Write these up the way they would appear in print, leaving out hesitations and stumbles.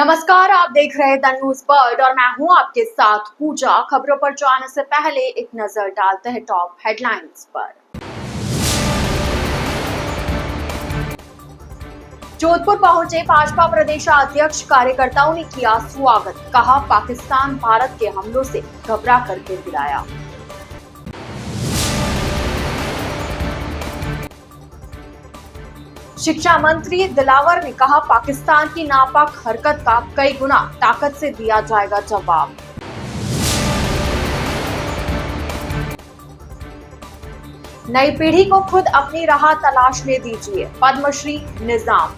नमस्कार, आप देख रहे हैं द न्यूज वर्ल्ड और मैं हूं आपके साथ पूजा। खबरों पर जाने से पहले एक नजर डालते हैं टॉप हेडलाइंस पर। जोधपुर पहुंचे भाजपा प्रदेशाध्यक्ष, कार्यकर्ताओं ने किया स्वागत। कहा पाकिस्तान भारत के हमलों से घबरा कर गिड़गिड़ाया। शिक्षा मंत्री दिलावर ने कहा पाकिस्तान की नापाक हरकत का कई गुना ताकत से दिया जाएगा जवाब। नई पीढ़ी को खुद अपनी राह तलाशने दीजिए, पद्मश्री निजाम।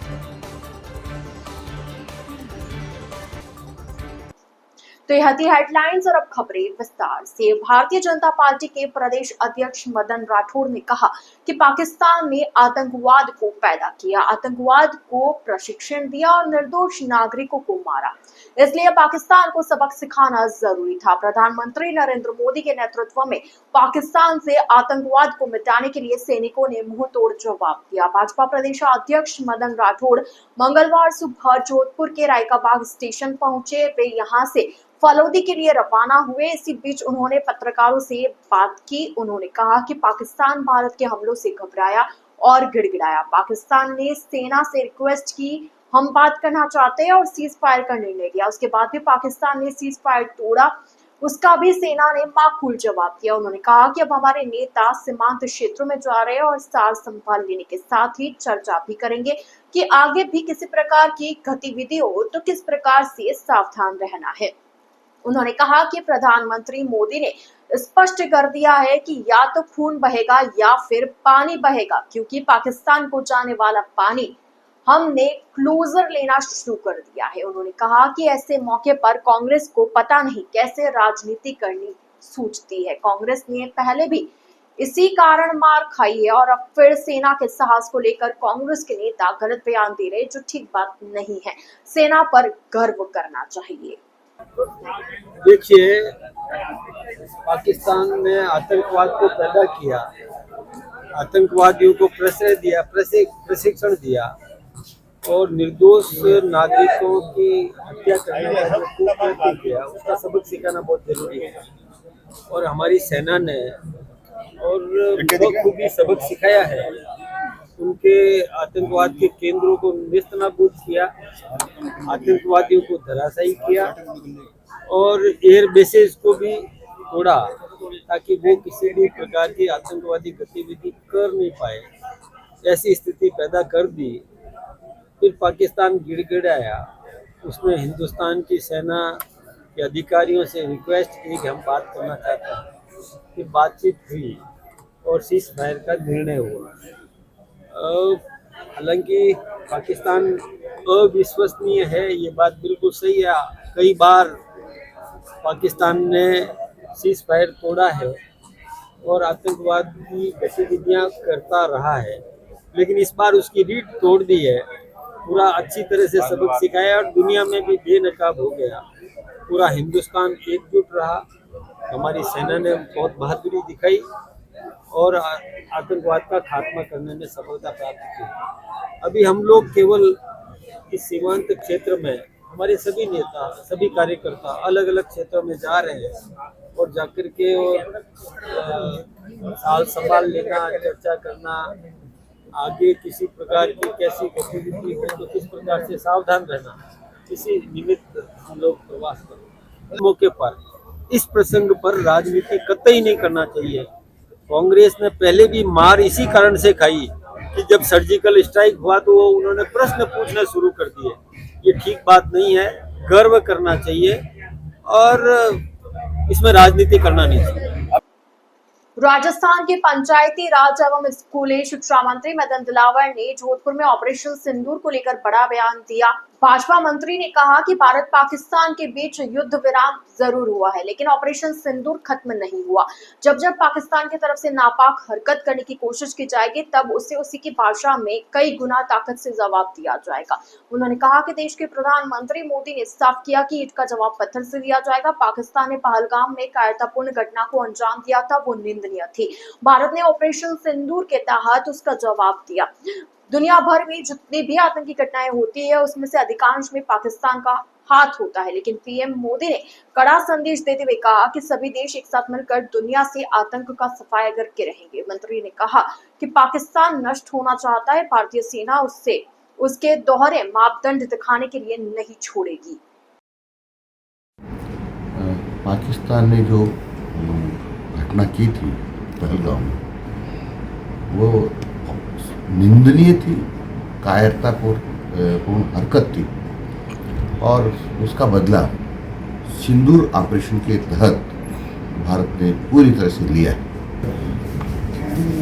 तो यह थी हेडलाइंस और अब खबरें विस्तार से। भारतीय जनता पार्टी के प्रदेश अध्यक्ष मदन राठौड़ ने कहा कि पाकिस्तान ने आतंकवाद को पैदा किया, आतंकवाद को प्रशिक्षण दिया और निर्दोष नागरिकों को मारा। इसलिए पाकिस्तान को सबक सिखाना जरूरी था। प्रधानमंत्री नरेंद्र मोदी के नेतृत्व में पाकिस्तान से आतंकवाद को मिटाने के लिए सैनिकों ने मुंह तोड़ जवाब दिया। भाजपा प्रदेश अध्यक्ष मदन राठौड़ मंगलवार सुबह जोधपुर के रायकाबाग स्टेशन पहुंचे। वे यहां से फलौदी के लिए रवाना हुए। इसी बीच उन्होंने पत्रकारों से बात की। उन्होंने कहा कि पाकिस्तान भारत के हमलों से घबराया और गिड़गिड़ाया। पाकिस्तान ने सेना से रिक्वेस्ट की, हम बात करना चाहते हैं, और सीज फायर का निर्णय लिया। उसके बाद भी पाकिस्तान ने सीज फायर तोड़ा, उसका भी सेना ने माकूल जवाब दिया। उन्होंने कहा कि अब हमारे नेता सीमांत क्षेत्रों में जा रहे हैं और सार संभाल लेने के साथ ही चर्चा भी करेंगे कि आगे भी किसी प्रकार की गतिविधि हो तो किस प्रकार से सावधान रहना है। उन्होंने कहा कि प्रधानमंत्री मोदी ने स्पष्ट कर दिया है कि या तो खून बहेगा या फिर पानी बहेगा, क्योंकि पाकिस्तान को जाने वाला पानी हमने क्लोजर लेना शुरू कर दिया है। उन्होंने कहा कि ऐसे मौके पर कांग्रेस को पता नहीं कैसे राजनीति करनी सूझती है। कांग्रेस ने पहले भी इसी कारण मार खाई है और अब फिर सेना के साहस को लेकर कांग्रेस के नेता गलत बयान दे रहे, जो ठीक बात नहीं है। सेना पर गर्व करना चाहिए। देखिए, पाकिस्तान ने आतंकवाद को पैदा किया, आतंकवादियों को प्रश्रय दिया, प्रशिक्षण दिया और निर्दोष नागरिकों की हत्या करने का जो कुकृत्य किया, उसका सबक सिखाना बहुत जरूरी है। और हमारी सेना ने और बखूबी सबक सिखाया है। उनके आतंकवाद के केंद्रों को नेस्तनाबूद किया, आतंकवादियों को धराशायी किया और एयर बेसेस को भी तोड़ा ताकि वो किसी भी प्रकार की आतंकवादी गतिविधि कर नहीं पाए। ऐसी स्थिति पैदा कर दी। फिर पाकिस्तान गिड़गिड़ाया। उसमें हिंदुस्तान की सेना के अधिकारियों से रिक्वेस्ट की कि हम बात करना चाहते हैं। फिर बातचीत हुई और सीज फायर का निर्णय हुआ। हालांकि पाकिस्तान अविश्वसनीय है, ये बात बिल्कुल सही है। कई बार पाकिस्तान ने सीज फायर तोड़ा है और आतंकवादी गतिविधियां करता रहा है, लेकिन इस बार उसकी रीढ़ तोड़ दी है। पूरा अच्छी तरह से सबक सिखाया और दुनिया में भी बेनकाब हो गया। पूरा हिंदुस्तान एकजुट रहा। हमारी सेना ने बहुत बहादुरी दिखाई और आतंकवाद का खात्मा करने में सफलता प्राप्त की। अभी हम लोग केवल इस सीमांत क्षेत्र में हमारे सभी नेता, सभी कार्यकर्ता अलग अलग क्षेत्रों में जा रहे हैं और जाकर के साल संभाल लेना, चर्चा करना, आगे किसी प्रकार की कैसी गतिविधि हो तो किस प्रकार से सावधान रहना, इसी निमित्त हम लोग प्रवास कर मौके पर इस प्रसंग पर राजनीति कतई नहीं करना चाहिए। कांग्रेस ने पहले भी मार इसी कारण से खाई कि जब सर्जिकल स्ट्राइक हुआ तो वो उन्होंने प्रश्न पूछना शुरू कर दिए। ये ठीक बात नहीं है। गर्व करना चाहिए और इसमें राजनीति करना नहीं चाहिए। राजस्थान के पंचायती राज एवं स्कूली शिक्षा मंत्री मदन दिलावर ने जोधपुर में ऑपरेशन सिंदूर को लेकर बड़ा बयान दिया। भाजपा मंत्री ने कहा कि भारत पाकिस्तान के बीच युद्ध विराम जरूर हुआ है, लेकिन ऑपरेशन सिंदूर खत्म नहीं हुआ। जब जब पाकिस्तान की तरफ से नापाक हरकत करने की कोशिश की जाएगी, तब उसे उसी की भाषा में कई गुना ताकत से जवाब दिया जाएगा। उन्होंने कहा कि देश के प्रधानमंत्री मोदी ने साफ किया कि ईंट का जवाब पत्थर से दिया जाएगा। पाकिस्तान ने पहलगाम में कायरतापूर्ण घटना को अंजाम दिया था, वो निंदनीय थी। भारत ने ऑपरेशन सिंदूर के तहत उसका जवाब दिया। दुनिया भर में जितनी भी आतंकी घटनाएं होती है, उसमें से अधिकांश में पाकिस्तान का हाथ होता है। लेकिन पीएम मोदी ने कड़ा संदेश देते हुए कहा कि सभी देश एक साथ मिलकर दुनिया से आतंक का सफाया करके रहेंगे। मंत्री ने कहा कि पाकिस्तान नष्ट होना चाहता है, भारतीय सेना उससे उसके दोहरे मापदंड दिखाने के लिए नहीं छोड़ेगी। पाकिस्तान ने जो घटना की थी पहलगाम में, वो निंदनीय थी, कायरतापूर्ण हरकत थी और उसका बदला सिंदूर ऑपरेशन के तहत भारत ने पूरी तरह से लिया है।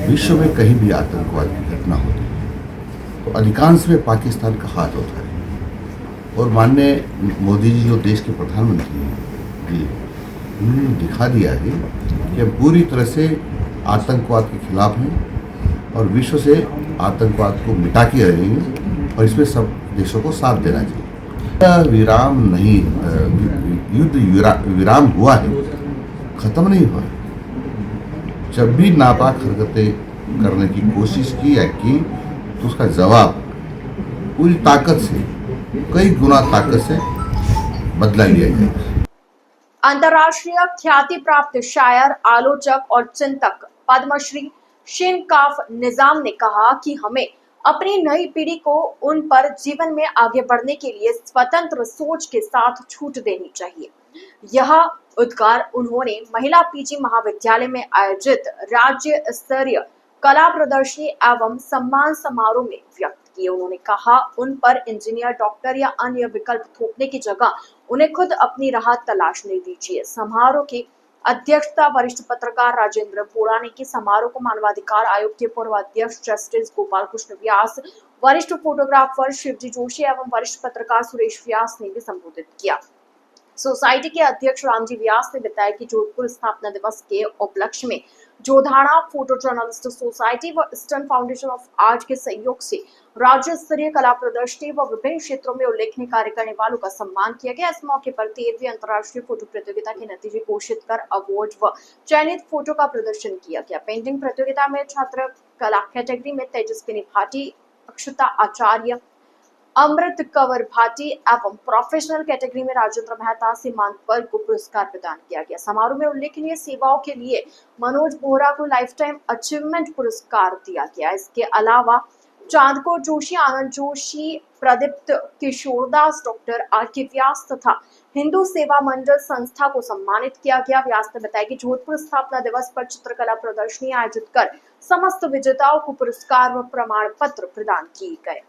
विश्व में कहीं भी आतंकवाद की घटना होती है तो अधिकांश में पाकिस्तान का हाथ होता है और माननीय मोदी जी जो देश के प्रधानमंत्री हैं जी, उन्होंने दिखा दिया है कि हम पूरी तरह से आतंकवाद के खिलाफ हैं और विश्व से आतंकवाद को मिटा के रहेंगे और इसमें सब देशों को साथ देना चाहिए। विराम नहीं, युद्ध विराम हुआ है, खत्म नहीं हुआ है। जब भी नापाक हरकतें करने की कोशिश की या की तो उसका जवाब पूरी ताकत से, कई गुना ताकत से बदला लिया जाएगा। अंतर्राष्ट्रीय ख्याति प्राप्त शायर, आलोचक और चिंतक पद्मश्री शिनकाफ निजाम ने कहा कि हमें अपनी नई पीढ़ी को उन पर जीवन में आगे बढ़ने के लिए स्वतंत्र सोच के साथ छूट देनी चाहिए। यह उद्गार उन्होंने महिला पीजी महाविद्यालय में आयोजित राज्य स्तरीय कला प्रदर्शनी एवं सम्मान समारोह में व्यक्त किए। उन्होंने कहा उन पर इंजीनियर, डॉक्टर या अन्य विकल्प थोपने की जगह उन्हें खुद अपनी राह तलाशने दीजिए। समारोह की अध्यक्षता वरिष्ठ पत्रकार राजेंद्र बोरा ने की। समारोह को मानवाधिकार आयोग के पूर्व अध्यक्ष जस्टिस गोपाल कृष्ण व्यास, वरिष्ठ फोटोग्राफर शिवजी जोशी एवं वरिष्ठ पत्रकार सुरेश व्यास ने भी संबोधित किया। सोसाइटी के अध्यक्ष रामजी व्यास ने बताया कि जोधपुर स्थापना दिवस के उपलक्ष्य में जोधाड़ा फोटो जर्नलिस्ट सोसाइटी व ईस्टर्न फाउंडेशन ऑफ आर्ट के सहयोग से राज्य स्तरीय कला प्रदर्शनी व विभिन्न क्षेत्रों में उल्लेखनीय कार्य करने वालों का सम्मान किया गया। इस मौके पर 13वीं अंतर्राष्ट्रीय फोटो प्रतियोगिता के नतीजे घोषित कर अवार्ड व चयनित फोटो का प्रदर्शन किया गया। पेंटिंग प्रतियोगिता में छात्र कला कैटेगरी में तेजस्विनी भाटी, अक्षता आचार्य, अमृत कंवर भाटी एवं प्रोफेशनल कैटेगरी में राजेंद्र मेहता, सीमांत वर्ग को पुरस्कार प्रदान किया गया। समारोह में उल्लेखनीय सेवाओं के लिए मनोज बोहरा को लाइफ टाइम अचीवमेंट पुरस्कार दिया गया। इसके अलावा चांदकोर जोशी, आनंद जोशी, प्रदीप्त किशोरदास, डॉक्टर आर.के. व्यास तथा हिंदू सेवा मंडल संस्था को सम्मानित किया गया। व्यास ने बताया कि जोधपुर स्थापना दिवस पर चित्रकला प्रदर्शनी आयोजित कर समस्त विजेताओं को पुरस्कार व प्रमाण पत्र प्रदान किए गए।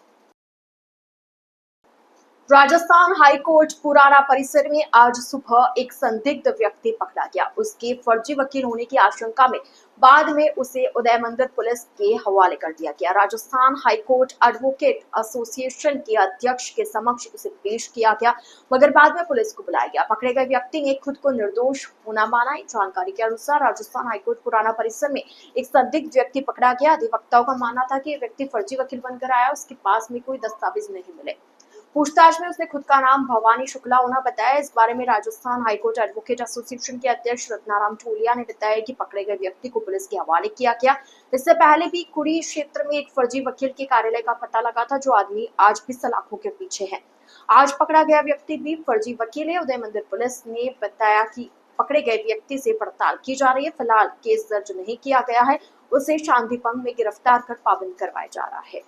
राजस्थान हाईकोर्ट पुराना परिसर में आज सुबह एक संदिग्ध व्यक्ति पकड़ा गया। उसके फर्जी वकील होने की आशंका में बाद में उसे उदय मंदिर पुलिस के हवाले कर दिया गया। राजस्थान हाईकोर्ट एडवोकेट एसोसिएशन के अध्यक्ष के समक्ष उसे पेश किया गया, मगर बाद में पुलिस को बुलाया गया। पकड़े गए व्यक्ति ने खुद को निर्दोष होना माना। जानकारी के अनुसार राजस्थान हाईकोर्ट पुराना परिसर में एक संदिग्ध व्यक्ति पकड़ा गया। अधिवक्ताओं का मानना था कि व्यक्ति फर्जी वकील बनकर आया, उसके पास में कोई दस्तावेज नहीं मिले। पूछताछ में उसने खुद का नाम भवानी शुक्ला होना बताया। इस बारे में राजस्थान हाईकोर्ट एडवोकेट एसोसिएशन के अध्यक्ष रत्नाराम टोलिया ने बताया कि पकड़े गए व्यक्ति को पुलिस के हवाले किया गया। इससे पहले भी कुड़ी क्षेत्र में एक फर्जी वकील के कार्यालय का पता लगा था, जो आदमी आज भी सलाखों के पीछे है। आज पकड़ा गया व्यक्ति भी फर्जी वकील है। उदय मंदिर पुलिस ने बताया कि पकड़े गए व्यक्ति से पड़ताल की जा रही है। फिलहाल केस दर्ज नहीं किया गया है। उसे शांति भंग में गिरफ्तार कर पाबंद करवाया जा रहा है।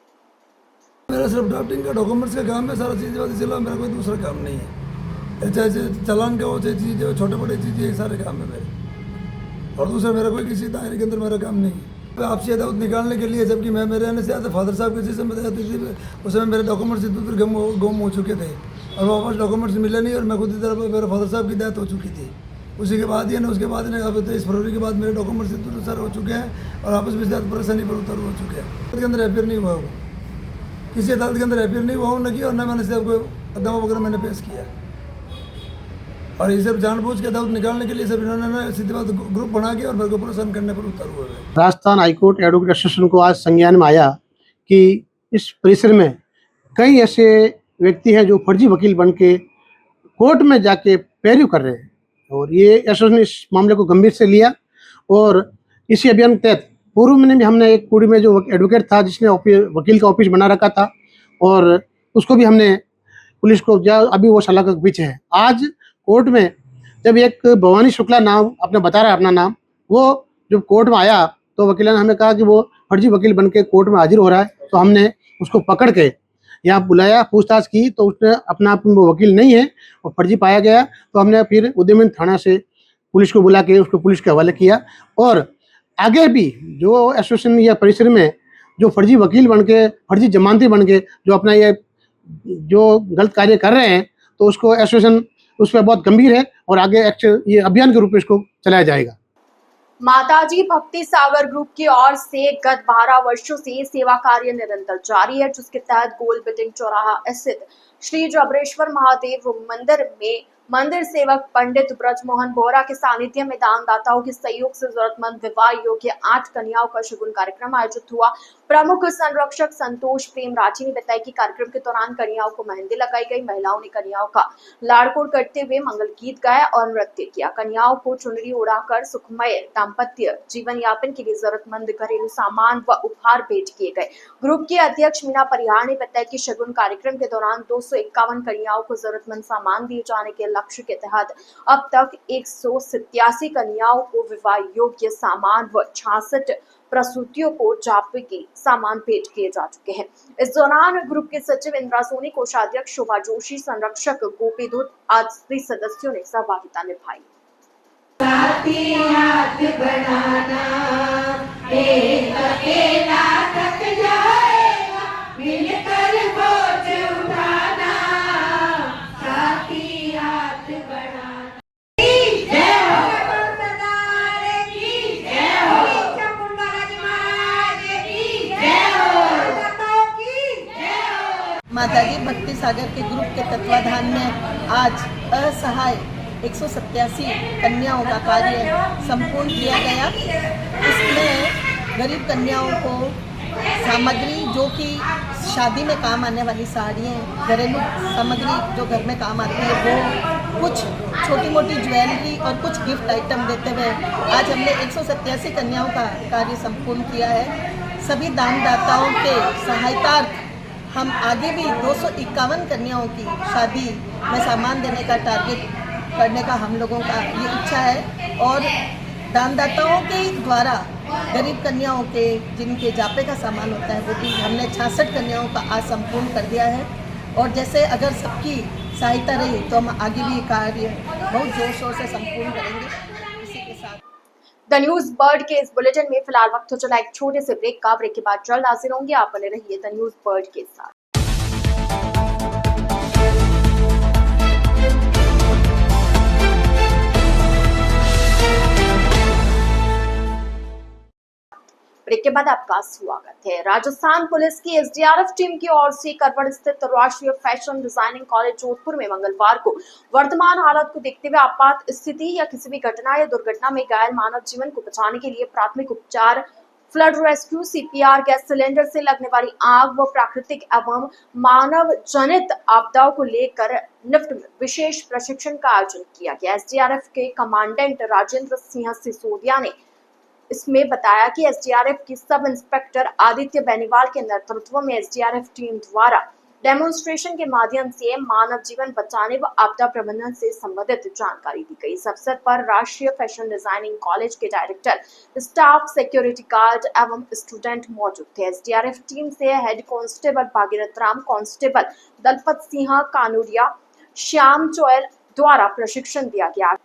मेरा सिर्फ ड्राफ्टिंग का डॉक्यूमेंट्स का काम है, सारा चीज़ वाली चला, मेरा कोई दूसरा काम नहीं है। ऐसे चालान का हो, चाहे चीज़ छोटे बड़े चीज़ें, सारे काम है मेरे। और दूसरा मेरा कोई किसी दायरे के अंदर मेरा काम नहीं है। आपसी अदावत निकालने के लिए, जबकि मैं मेरे आने से आते फादर साहब के जिससे मैं जाती थी, उस समय मेरे डॉक्यूमेंट्स इधर गुम हो चुके थे और वापस डॉक्यूमेंट्स मिले नहीं। और मैं खुद इधर, मेरे फादर साहब की डेथ हो चुकी थी। उसी के बाद ही ना, उसके बाद अब 23 फरवरी के बाद मेरे डॉक्यूमेंट्स इधर सर हो चुके हैं और आपस में ज़्यादा परेशानी पर उतर हो चुके हैं। उसके अंदर एफआईआर नहीं हुआ, वो किसी अदालत के अंदर एफआईआर नहीं हुआ हूँ, न की, और न मैंने सिर्फ कोई दावा वगैरह मैंने पेश किया। और ये सब जानबूझ के अदालत निकालने के लिए सब इन्होंने सीधी बात ग्रुप बना के और मेरे को परेशान करने पर उतर हुए। राजस्थान हाईकोर्ट एडवोकेट एसोसिएशन को आज संज्ञान में आया कि इस परिसर में कई ऐसे व्यक्ति हैं जो फर्जी वकील बन के कोर्ट में जाके पैरवी कर रहे हैं, और ये एसोसिएशन ने इस मामले को गंभीर से लिया। और इसी अभियान के तहत पूर्व में भी हमने एक कुड़ी में जो एडवोकेट था जिसने वकील का ऑफिस बना रखा था, और उसको भी हमने पुलिस को अभी वो सलाह के पीछे है। आज कोर्ट में जब एक भवानी शुक्ला नाम आपने बता रहा है अपना नाम, वो जब कोर्ट में आया तो वकील ने हमें कहा कि वो फर्जी वकील बन के कोर्ट में हाजिर हो रहा है, तो हमने उसको पकड़ के यहाँ बुलाया, पूछताछ की, तो उसने अपना आप वो वकील नहीं है और फर्जी पाया गया। तो हमने फिर उद्यमन थाना से पुलिस को बुला के उसको पुलिस के हवाले किया। और आगे भी जो एसोसिएशन या परिसर में जो फर्जी वकील बन के, फर्जी जमानती बन के जो अपना ये जो गलत कार्य कर रहे हैं, तो उसको एसोसिएशन उस पर बहुत गंभीर है और आगे ये अभियान के रूप में इसको चलाया जाएगा। माताजी भक्ति सागर ग्रुप की ओर से गत 12 वर्षों से सेवा कार्य निरंतर जारी है, जिसके तहत गोल बिल्डिंग चौराहा स्थित श्री जबरेश्वर महादेव मंदिर में मंदिर सेवक पंडित ब्रजमोहन बोरा के सानिध्य में दानदाताओं के सहयोग से जरूरतमंद विवाह योग्य 8 कन्याओं का शगुन कार्यक्रम आयोजित हुआ। प्रमुख संरक्षक संतोष प्रेम राठी ने बताया कि कार्यक्रम के दौरान कन्याओं को मेहंदी लगाई गई। महिलाओं ने कन्याओं का लाड़कोड़ करते हुए मंगल गीत गाया और नृत्य किया। कन्याओं को चुनरी उड़ाकर सुखमय दाम्पत्य जीवन यापन के लिए जरूरतमंद घरेलू सामान व उपहार भेंट किए गए। ग्रुप की अध्यक्ष मीना परिहार ने बताया कि शगुन कार्यक्रम के दौरान 251 कन्याओं को जरूरतमंद सामान दिए जाने के लक्ष्य के तहत अब तक 187 कन्याओं को विवाह योग्य सामान व 66 प्रसूतियों को जापे के सामान भेंट किए जा चुके हैं। इस दौरान ग्रुप के सचिव इंदिरा सोनी, कोषाध्यक्ष शोभा जोशी, संरक्षक गोपी दूत आदि सदस्यों ने सहभागिता निभाई। माताजी भक्ति सागर के ग्रुप के तत्वाधान में आज असहाय 187 कन्याओं का कार्य संपूर्ण किया गया। इसमें गरीब कन्याओं को सामग्री जो कि शादी में काम आने वाली साड़ियाँ, घरेलू सामग्री जो घर में काम आती है, वो कुछ छोटी मोटी ज्वेलरी और कुछ गिफ्ट आइटम देते हुए आज हमने 187 कन्याओं का कार्य संपूर्ण किया है। सभी दानदाताओं के सहायतार्थ हम आगे भी 251 कन्याओं की शादी में सामान देने का टारगेट करने का हम लोगों का ये इच्छा है। और दानदाताओं के द्वारा गरीब कन्याओं के जिनके जापे का सामान होता है वो भी हमने 66 कन्याओं का आज संपूर्ण कर दिया है। और जैसे अगर सबकी सहायता रही तो हम आगे भी कार्य बहुत जोर शोर से संपूर्ण करेंगे। इसी के साथ द न्यूज बर्ड के इस बुलेटिन में फिलहाल वक्त हो चला एक छोटे से ब्रेक का। ब्रेक के बाद जल्द हाजिर होंगे। आप बने रहिए द न्यूज बर्ड के साथ। ब्रेक के बाद आपका स्वागत है। राजस्थान पुलिस की एसडीआरएफ टीम की ओर से करवड़ स्थित राष्ट्रीय फैशन डिजाइनिंग कॉलेज जोधपुर में मंगलवार को वर्तमान हालत को देखते हुए आपात स्थिति या किसी भी घटना या दुर्घटना में घायल मानव जीवन को बचाने के लिए प्राथमिक उपचार, flood rescue, CPR, gas cylinder से लगने वाली आग व प्राकृतिक एवं मानव जनित आपदाओं को लेकर निफ्ट में विशेष प्रशिक्षण का आयोजन किया गया। एसडीआरएफ के कमांडेंट राजेंद्र सिंह सिसोदिया ने इसमें बताया कि एसडीआरएफ की सब इंस्पेक्टर आदित्य बेनीवाल के नेतृत्व में एसडीआरएफ टीम द्वारा डेमोन्स्ट्रेशन के माध्यम से मानव जीवन बचाने व आपदा प्रबंधन से संबंधित जानकारी दी गई। इस अवसर पर राष्ट्रीय फैशन डिजाइनिंग कॉलेज के डायरेक्टर, स्टाफ, सिक्योरिटी गार्ड एवं स्टूडेंट मौजूद थे। एसडीआरएफ टीम से head constable Bhagirath Ram, constable Dalpat Singh Kanuria, Shyam Choyal द्वारा प्रशिक्षण दिया गया।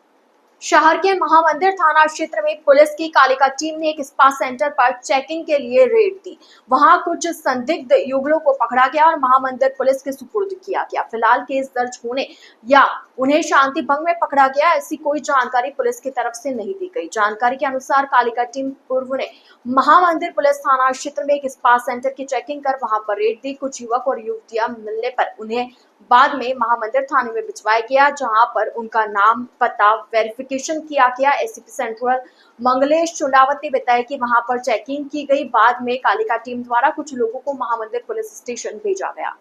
शहर के महामंदिर थाना क्षेत्र में पुलिस की कालिका टीम ने एक स्पा सेंटर पर चेकिंग के लिए रेड दी। वहां कुछ संदिग्ध युगलों को पकड़ा गया और महामंदिर पुलिस के सुपुर्द किया गया। फिलहाल केस दर्ज होने या उन्हें शांति भंग में पकड़ा गया ऐसी कोई जानकारी पुलिस की तरफ से नहीं दी गई। जानकारी के अनुसार कालिका टीम पूर्व ने महामंदिर पुलिस थाना क्षेत्र में एक स्पा सेंटर की चेकिंग कर वहां पर रेड दी। कुछ युवक और युवतियां मिलने पर उन्हें बाद में महामंदिर थाने में भिजवाया गया, जहां पर उनका नाम, पता वेरिफिकेशन किया गया। एसीपी सेंट्रल मंगलेश चुंडावत ने बताया कि वहां पर चेकिंग की गई। बाद में कालिका टीम द्वारा कुछ लोगों को महामंदिर पुलिस स्टेशन भेजा गया।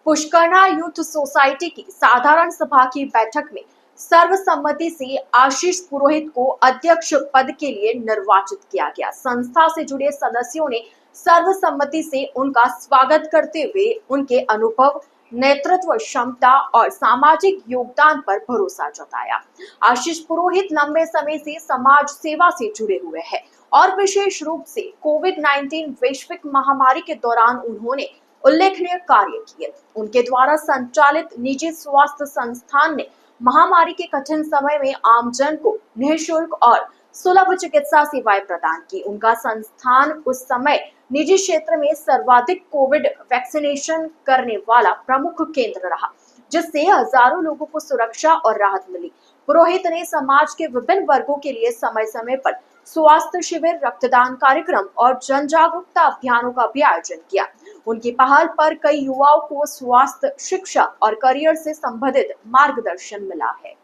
पुष्करना यूथ सोसाइटी की साधारण सभा की बैठक में सर्वसम्मति से आशीष पुरोहित को अध्यक्ष पद के लिए निर्वाचित किया गया। संस्था से जुड़े सदस्यों ने सर्वसम्मति से उनका स्वागत करते हुए उनके अनुभव, नेतृत्व क्षमता और सामाजिक योगदान पर भरोसा जताया। आशीष पुरोहित लंबे समय से समाज सेवा से जुड़े हुए हैं और विशेष रूप से कोविड-19 वैश्विक महामारी के दौरान उन्होंने उल्लेखनीय कार्य किए। उनके द्वारा संचालित निजी स्वास्थ्य संस्थान ने महामारी के कठिन समय में आमजन को निःशुल्क और सुलभ चिकित्सा सेवाएं प्रदान की। उनका संस्थान उस समय निजी क्षेत्र में सर्वाधिक कोविड वैक्सीनेशन करने वाला प्रमुख केंद्र रहा, जिससे हजारों लोगों को सुरक्षा और राहत मिली। पुरोहित ने समाज के विभिन्न वर्गों के लिए समय समय पर स्वास्थ्य शिविर, रक्तदान कार्यक्रम और जन जागरूकता अभियानों का भी आयोजन किया। उनकी पहल पर कई युवाओं को स्वास्थ्य, शिक्षा और करियर से संबंधित मार्गदर्शन मिला है।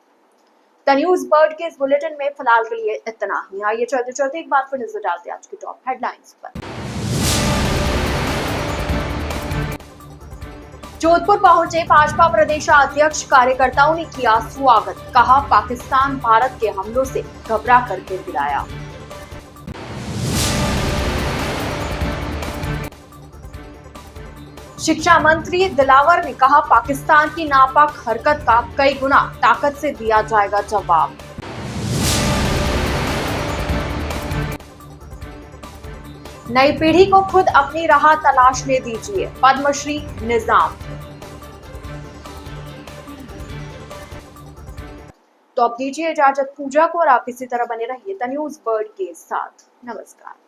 द न्यूज बर्ड के इस बुलेटिन में फिलहाल के लिए इतना ही। आइए चलते चलते एक बार फिर नजर डालते हैं आज की टॉप हेडलाइंस पर। जोधपुर पहुंचे भाजपा प्रदेशाध्यक्ष, कार्यकर्ताओं ने किया स्वागत। कहा पाकिस्तान भारत के हमलों से घबरा कर गिड़गिड़ाया। शिक्षा मंत्री दिलावर ने कहा पाकिस्तान की नापाक हरकत का कई गुना ताकत से दिया जाएगा जवाब। नई पीढ़ी को खुद अपनी राह तलाशने दीजिए, पद्मश्री निजाम। तो अब दीजिए इजाजत पूजा को और आप इसी तरह बने रहिए द न्यूज बर्ड के साथ। नमस्कार।